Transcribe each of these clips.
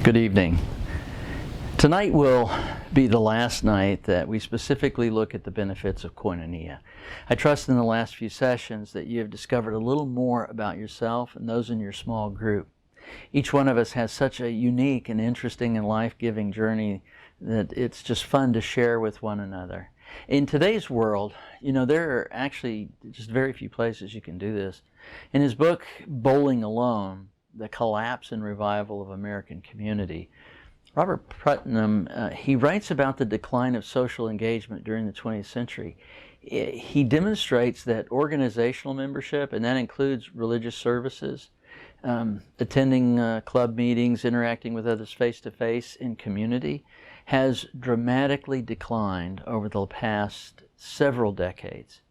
Good evening. Tonight will be the last night that we specifically look at the benefits of koinonia. I trust in the last few sessions that you have discovered a little more about yourself and those in your small group. Each one of us has such a unique and interesting and life-giving journey that it's just fun to share with one another. In today's world, there are actually just very few places you can do this. In his book, Bowling Alone, The Collapse and Revival of American Community, Robert Putnam, he writes about the decline of social engagement during the 20th century. He demonstrates that organizational membership, and that includes religious services, attending club meetings, interacting with others face-to-face in community, has dramatically declined over the past several decades.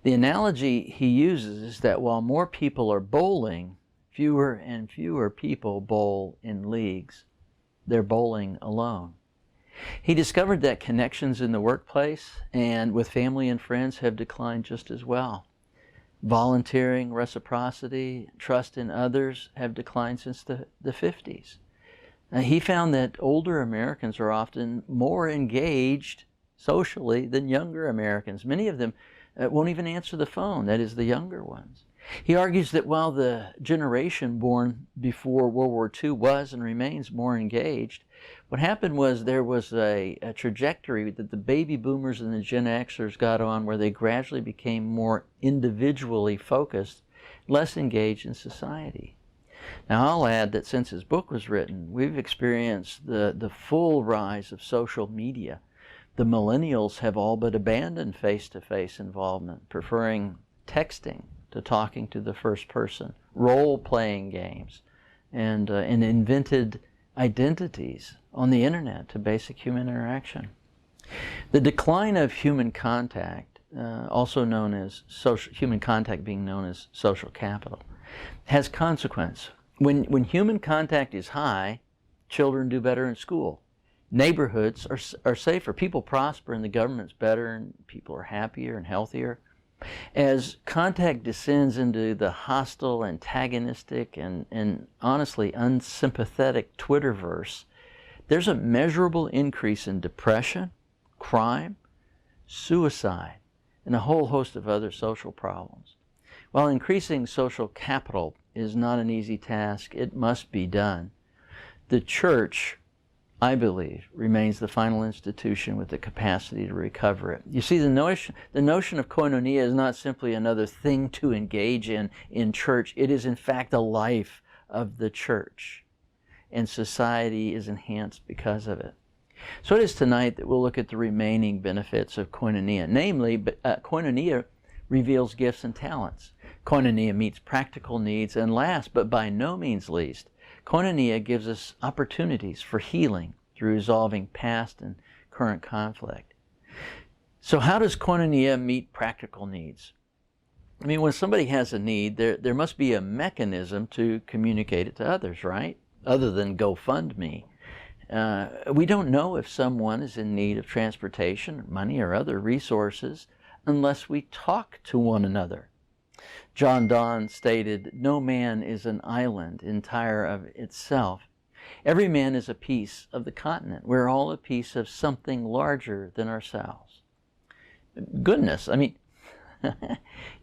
The analogy he uses is that while more people are bowling, fewer and fewer people bowl in leagues. They're bowling alone. He discovered that connections in the workplace and with family and friends have declined just as well. Volunteering, reciprocity, trust in others have declined since the 50s. He found that older Americans are often more engaged socially than younger Americans. Many of them won't even answer the phone, that is, the younger ones. He argues that while the generation born before World War II was and remains more engaged, what happened was there was a trajectory that the baby boomers and the Gen Xers got on where they gradually became more individually focused, less engaged in society. Now I'll add that since his book was written, we've experienced the full rise of social media. The millennials have all but abandoned face-to-face involvement, preferring texting to talking to the first person, role-playing games, and invented identities on the internet to basic human interaction. The decline of human contact, also known as human contact being known as social capital, has consequence. When human contact is high, children do better in school. Neighborhoods are safer. People prosper and the government's better and people are happier and healthier. As contact descends into the hostile, antagonistic, and honestly unsympathetic Twitterverse, there's a measurable increase in depression, crime, suicide, and a whole host of other social problems. While increasing social capital is not an easy task, it must be done. The church, I believe, remains the final institution with the capacity to recover it. You see, the notion of koinonia is not simply another thing to engage in church. It is in fact the life of the church, and society is enhanced because of it. So it is tonight that we'll look at the remaining benefits of koinonia. Namely, koinonia reveals gifts and talents. Koinonia meets practical needs, and last but by no means least, koinonia gives us opportunities for healing through resolving past and current conflict. So how does koinonia meet practical needs? I mean, when somebody has a need, there must be a mechanism to communicate it to others, right? Other than GoFundMe. We don't know if someone is in need of transportation, money, or other resources unless we talk to one another. John Donne stated, "No man is an island entire of itself. Every man is a piece of the continent. We're all a piece of something larger than ourselves." Goodness, I mean,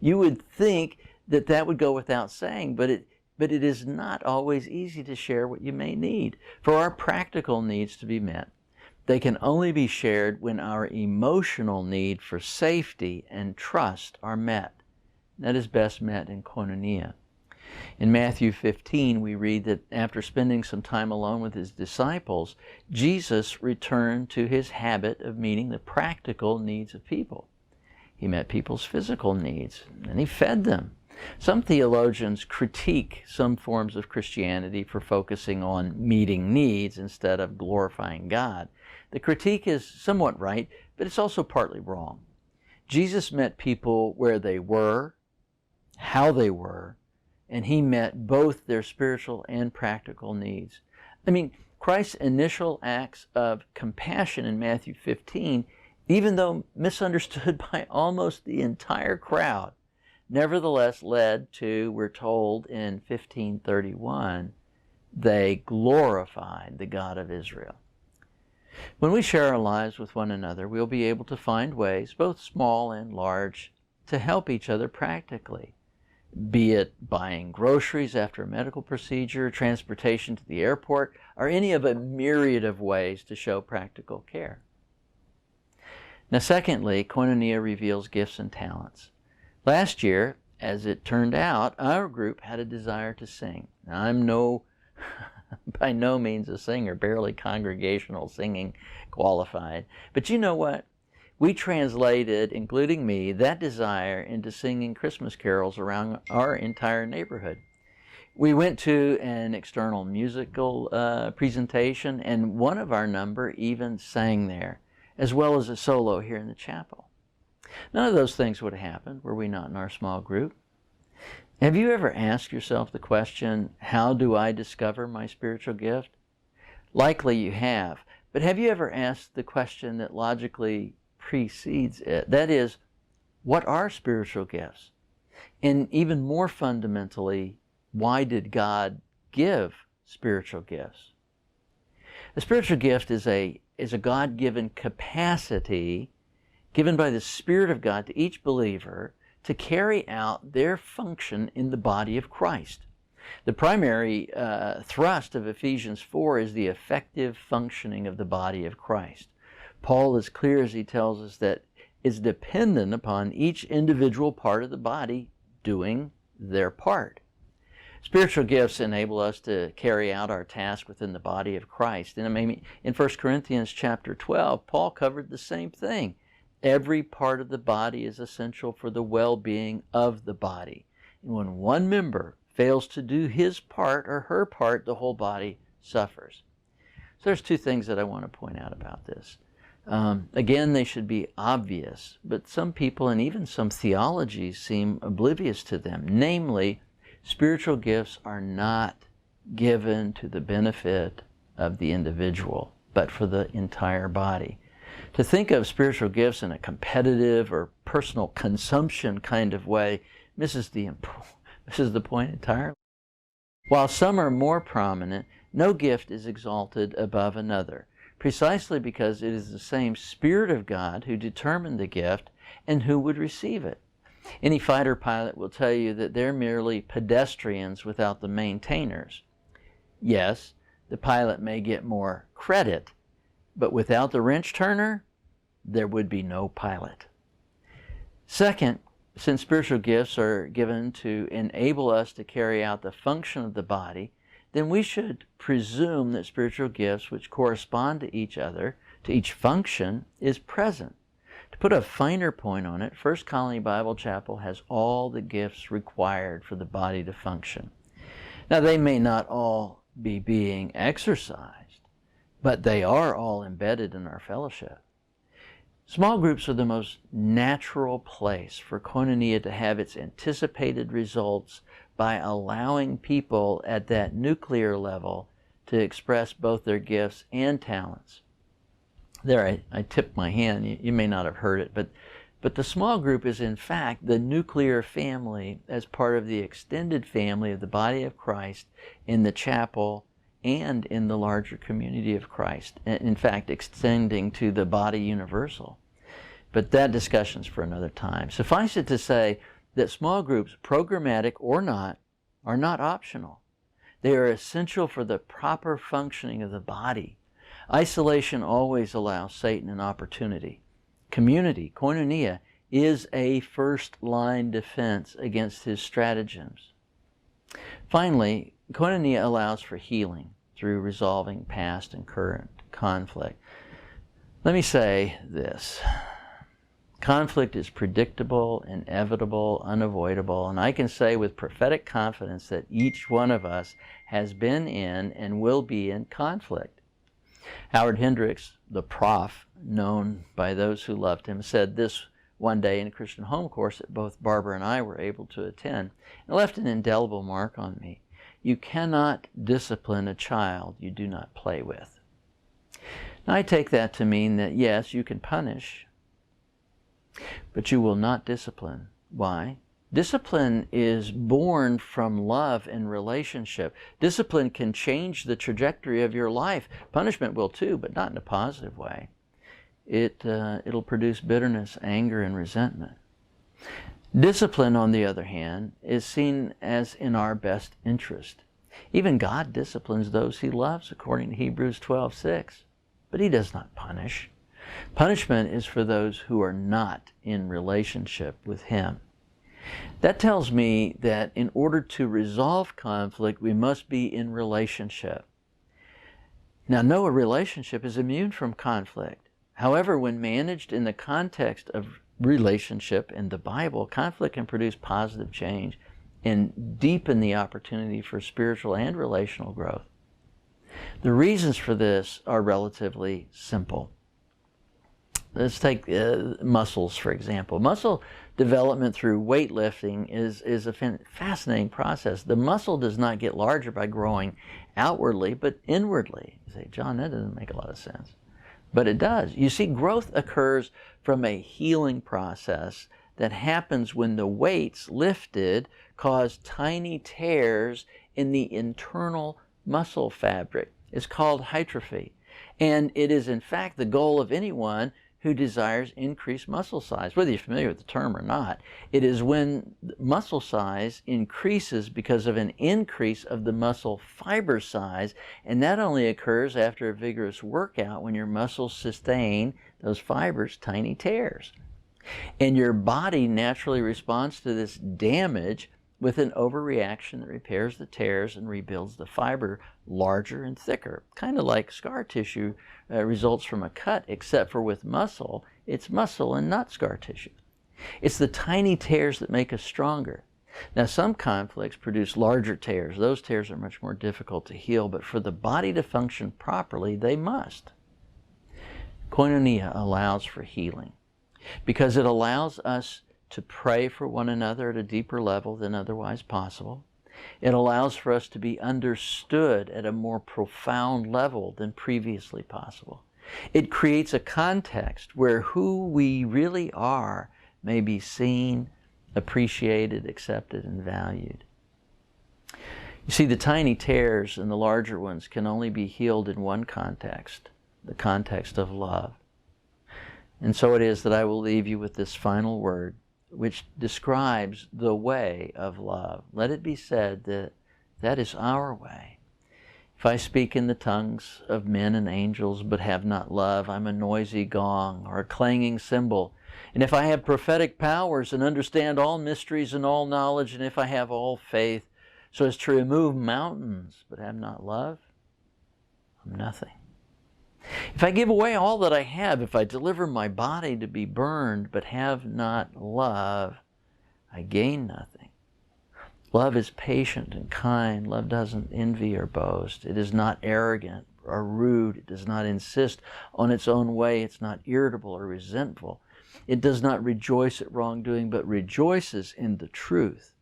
you would think that would go without saying, but it is not always easy to share what you may need. For our practical needs to be met, they can only be shared when our emotional need for safety and trust are met. That is best met in koinonia. In Matthew 15, we read that after spending some time alone with his disciples, Jesus returned to his habit of meeting the practical needs of people. He met people's physical needs, and he fed them. Some theologians critique some forms of Christianity for focusing on meeting needs instead of glorifying God. The critique is somewhat right, but it's also partly wrong. Jesus met people where they were, how they were, and he met both their spiritual and practical needs. I mean, Christ's initial acts of compassion in Matthew 15, even though misunderstood by almost the entire crowd, nevertheless led to, we're told in 15:31, They glorified the God of Israel. When we share our lives with one another, we'll be able to find ways, both small and large, to help each other practically, be it buying groceries after a medical procedure, transportation to the airport, or any of a myriad of ways to show practical care. Now, secondly, Koinonia reveals gifts and talents. Last year, as it turned out, our group had a desire to sing. Now, I'm by no means a singer, barely congregational singing qualified. But you know what? We translated, including me, that desire into singing Christmas carols around our entire neighborhood. We went to an external musical presentation, and one of our number even sang there, as well as a solo here in the chapel. None of those things would have happened were we not in our small group. Have you ever asked yourself the question, how do I discover my spiritual gift? Likely you have, but have you ever asked the question that logically precedes it? That is, what are spiritual gifts? And even more fundamentally, why did God give spiritual gifts? A spiritual gift is a God-given capacity given by the Spirit of God to each believer to carry out their function in the body of Christ. The primary thrust of Ephesians 4 is the effective functioning of the body of Christ. Paul is clear as he tells us that it's dependent upon each individual part of the body doing their part. Spiritual gifts enable us to carry out our task within the body of Christ. And I mean, in 1 Corinthians chapter 12, Paul covered the same thing. Every part of the body is essential for the well-being of the body. And when one member fails to do his part or her part, the whole body suffers. So there's two things that I want to point out about this. Again, they should be obvious, but some people and even some theologies seem oblivious to them. Namely, spiritual gifts are not given to the benefit of the individual, but for the entire body. To think of spiritual gifts in a competitive or personal consumption kind of way misses the point entirely. While some are more prominent, no gift is exalted above another, precisely because it is the same Spirit of God who determined the gift and who would receive it. Any fighter pilot will tell you that they're merely pedestrians without the maintainers. Yes, the pilot may get more credit, but without the wrench turner, there would be no pilot. Second, since spiritual gifts are given to enable us to carry out the function of the body, then we should presume that spiritual gifts which correspond to each other, to each function, is present. To put a finer point on it, First Colony Bible Chapel has all the gifts required for the body to function. Now, they may not all be being exercised, but they are all embedded in our fellowship. Small groups are the most natural place for Koinonia to have its anticipated results by allowing people at that nuclear level to express both their gifts and talents. There, I tipped my hand. You may not have heard it, but the small group is in fact the nuclear family as part of the extended family of the body of Christ in the chapel and in the larger community of Christ. In fact, extending to the body universal. But that discussion's for another time. Suffice it to say that small groups, programmatic or not, are not optional. They are essential for the proper functioning of the body. Isolation always allows Satan an opportunity. Community, koinonia, is a first-line defense against his stratagems. Finally, koinonia allows for healing through resolving past and current conflict. Let me say this. Conflict is predictable, inevitable, unavoidable, and I can say with prophetic confidence that each one of us has been in and will be in conflict. Howard Hendricks, the prof, known by those who loved him, said this one day in a Christian home course that both Barbara and I were able to attend. It left an indelible mark on me. You cannot discipline a child you do not play with. Now, I take that to mean that yes, you can punish, but you will not discipline. Why? Discipline is born from love and relationship. Discipline can change the trajectory of your life. Punishment will too, but not in a positive way. It'll produce bitterness, anger, and resentment. Discipline, on the other hand, is seen as in our best interest. Even God disciplines those He loves, according to Hebrews 12:6. But He does not punish. Punishment is for those who are not in relationship with Him. That tells me that in order to resolve conflict, we must be in relationship. Now, no relationship is immune from conflict. However, when managed in the context of relationship in the Bible, conflict can produce positive change and deepen the opportunity for spiritual and relational growth. The reasons for this are relatively simple. Let's take muscles, for example. Muscle development through weightlifting is a fascinating process. The muscle does not get larger by growing outwardly, but inwardly. You say, John, that doesn't make a lot of sense. But it does. You see, growth occurs from a healing process that happens when the weights lifted cause tiny tears in the internal muscle fabric. It's called hypertrophy. And it is, in fact, the goal of anyone who desires increased muscle size, whether you're familiar with the term or not. It is when muscle size increases because of an increase of the muscle fiber size, and that only occurs after a vigorous workout when your muscles sustain those fibers tiny tears. And your body naturally responds to this damage with an overreaction that repairs the tears and rebuilds the fiber larger and thicker. Kind of like scar tissue results from a cut, except for with muscle, it's muscle and not scar tissue. It's the tiny tears that make us stronger. Now, some conflicts produce larger tears. Those tears are much more difficult to heal, but for the body to function properly, they must. Koinonia allows for healing because it allows us to pray for one another at a deeper level than otherwise possible. It allows for us to be understood at a more profound level than previously possible. It creates a context where who we really are may be seen, appreciated, accepted, and valued. You see, the tiny tears and the larger ones can only be healed in one context, the context of love. And so it is that I will leave you with this final word, which describes the way of love. Let it be said that that is our way. If I speak in the tongues of men and angels but have not love, I'm a noisy gong or a clanging cymbal. And if I have prophetic powers and understand all mysteries and all knowledge, and if I have all faith so as to remove mountains but have not love, I'm nothing. If I give away all that I have, if I deliver my body to be burned but have not love, I gain nothing. Love is patient and kind. Love doesn't envy or boast. It is not arrogant or rude. It does not insist on its own way. It's not irritable or resentful. It does not rejoice at wrongdoing, but rejoices in the truth.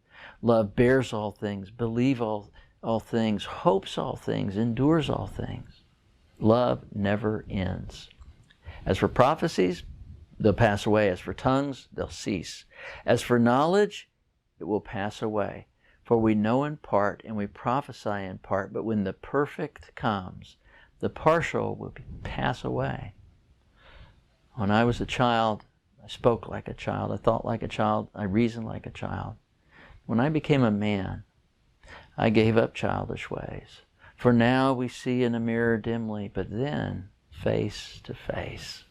Love bears all things, believes all things, hopes all things, endures all things. Love never ends. As for prophecies, they'll pass away. As for tongues, they'll cease. As for knowledge, it will pass away. For we know in part and we prophesy in part, but when the perfect comes, the partial will pass away. When I was a child, I spoke like a child, I thought like a child, I reasoned like a child. When I became a man, I gave up childish ways. For now we see in a mirror dimly, but then face to face.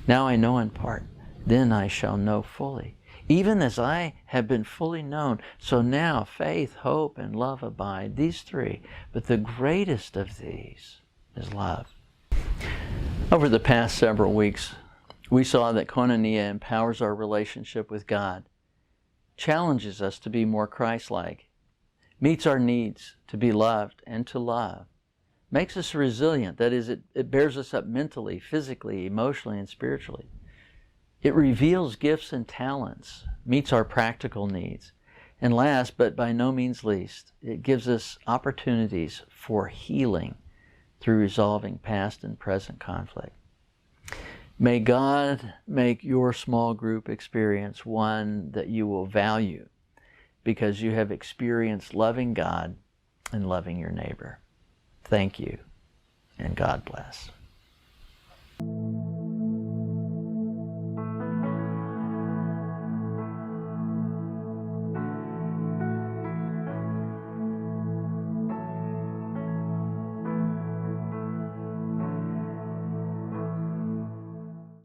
Now I know in part, then I shall know fully. Even as I have been fully known, so now faith, hope, and love abide, these three. But the greatest of these is love. Over the past several weeks, we saw that Koinonia empowers our relationship with God, challenges us to be more Christ-like, meets our needs to be loved and to love, makes us resilient. That is, it bears us up mentally, physically, emotionally, and spiritually. It reveals gifts and talents, meets our practical needs. And last, but by no means least, it gives us opportunities for healing through resolving past and present conflict. May God make your small group experience one that you will value because you have experienced loving God and loving your neighbor. Thank you, and God bless.